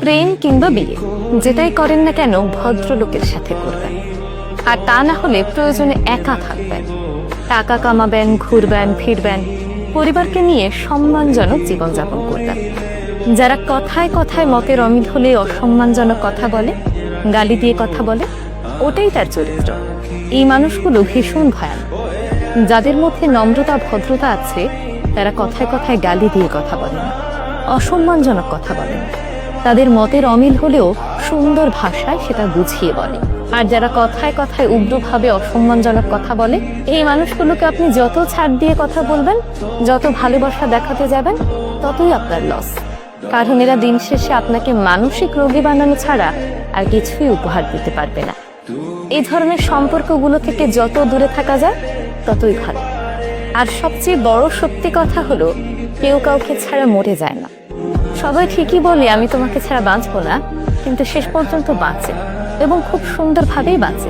প্রেম কিংবা বিয়ে যেটাই করেন না কেন ভদ্রলোকের সাথে করবেন, আর তা না হলে প্রয়োজনে একা থাকবেন, টাকা কামাবেন, ঘুরবেন ফিরবেন, পরিবারকে নিয়ে সম্মানজনক জীবনযাপন করবেন। যারা কথায় কথায় মতের অমিল হলে অসম্মানজনক কথা বলে, গালি দিয়ে কথা বলে, ওটাই তার চরিত্র। এই মানুষগুলো ভীষণ ভয়ানক। যাদের মধ্যে নম্রতা ভদ্রতা আছে তারা কথায় কথায় গালি দিয়ে কথা বলে না, অসম্মানজনক কথা বলে না, তাদের মতের অমিল হলেও সুন্দর ভাষায় সেটা বুঝিয়ে বলে। আর যারা কথায় কথায় উগ্রভাবে অসম্মানজনক কথা বলে, এই মানুষগুলোকে আপনি যত ছাড় দিয়ে কথা বলবেন, যত ভালোবাসা দেখাতে যাবেন, ততই আপনার লস। কারণ এরা দিন শেষে আপনাকে মানসিক রোগী বানানো ছাড়া আর কিছুই উপহার দিতে পারবে না। এই ধরনের সম্পর্কগুলো থেকে যত দূরে থাকা যায় ততই ভালো। আর সবচেয়ে বড় সত্যি কথা হলো, কেউ কাউকে ছাড়া মরে যায় না। সবাই ঠিকই বলে আমি তোমাকে ছাড়া বাঁচবো না, কিন্তু শেষ পর্যন্ত বাঁচে এবং খুব সুন্দরভাবেই বাঁচে।